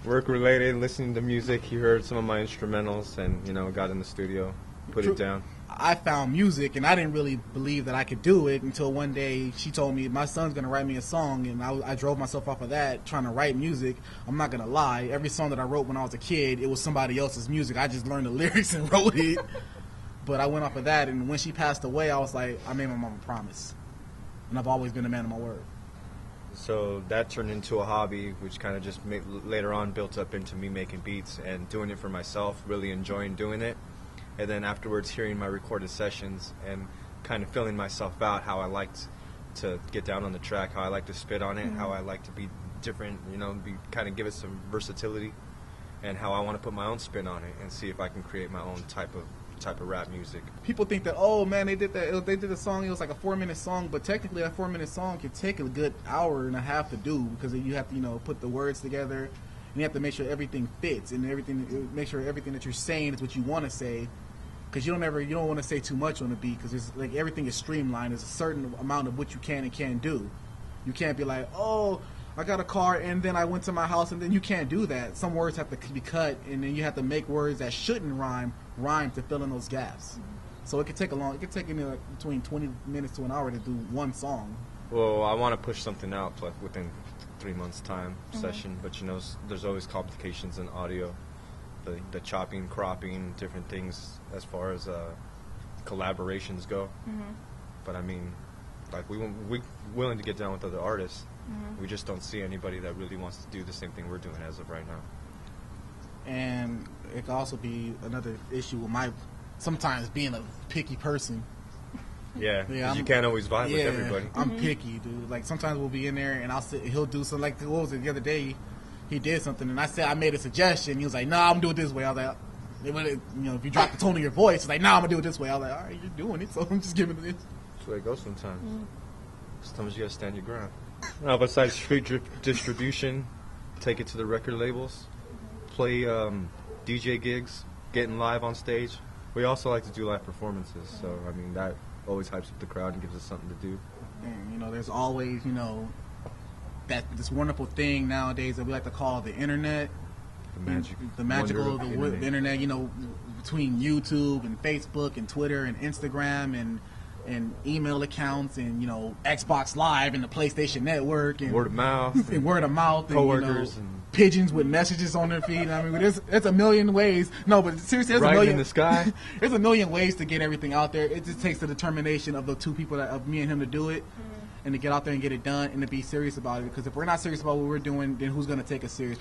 work related, listening to music. He heard some of my instrumentals and, got in the studio, put it down. I found music, and I didn't really believe that I could do it until one day she told me, my son's going to write me a song, and I drove myself off of that, trying to write music. I'm not going to lie. Every song that I wrote when I was a kid, it was somebody else's music. I just learned the lyrics and wrote it. But I went off of that, and when she passed away, I was like, I made my mom a promise. And I've always been a man of my word. So that turned into a hobby, which kind of just later on built up into me making beats and doing it for myself, really enjoying doing it. And then afterwards hearing my recorded sessions and kind of feeling myself out, how I liked to get down on the track, how I like to spit on it, how I like to be different, kind of give it some versatility, and how I want to put my own spin on it and see if I can create my own type of rap music. People think that, oh man, they did a song, it was like a 4-minute song, but technically a 4-minute song can take a good hour and a half to do, because you have to put the words together, and you have to make sure everything fits, and make sure everything that you're saying is what you want to say, because you don't want to say too much on the beat, because it's like everything is streamlined. There's a certain amount of what you can and can't do. You can't be like, oh, I got a car and then I went to my house, and then you can't do that. Some words have to be cut, and then you have to make words that shouldn't rhyme to fill in those gaps. So it could take between 20 minutes to an hour to do one song. Well, I want to push something out like within 3 months time session, but there's always complications in audio, the chopping, cropping, different things as far as collaborations go. But I mean, like we willing to get down with other artists. We just don't see anybody that really wants to do the same thing we're doing as of right now. And it could also be another issue with my sometimes being a picky person. Yeah, you can't always vibe with everybody. I'm picky, dude. Like sometimes we'll be in there and he'll do something. Like what was it the other day? He did something and I made a suggestion. He was like, "Nah, I'm gonna do it this way." I was like, if you drop the tone of your voice, it's like, "Nah, I'm gonna do it this way." I was like, "All right, you're doing it, so I'm just giving it this." That's the way it goes sometimes. Sometimes you gotta stand your ground. Now, besides street distribution, take it to the record labels, play DJ gigs, getting live on stage. We also like to do live performances, so I mean that always hypes up the crowd and gives us something to do. And there's always that this wonderful thing nowadays that we like to call the internet, the magical the internet. Between YouTube and Facebook and Twitter and Instagram and email accounts and Xbox Live and the PlayStation Network and word of mouth and coworkers and pigeons with messages on their feed. I mean, there's a million ways. No, but seriously, there's right a million in the sky. There's a million ways to get everything out there. It just takes the determination of the two people, of me and him, to do it and to get out there and get it done and to be serious about it. Because if we're not serious about what we're doing, then who's going to take us serious?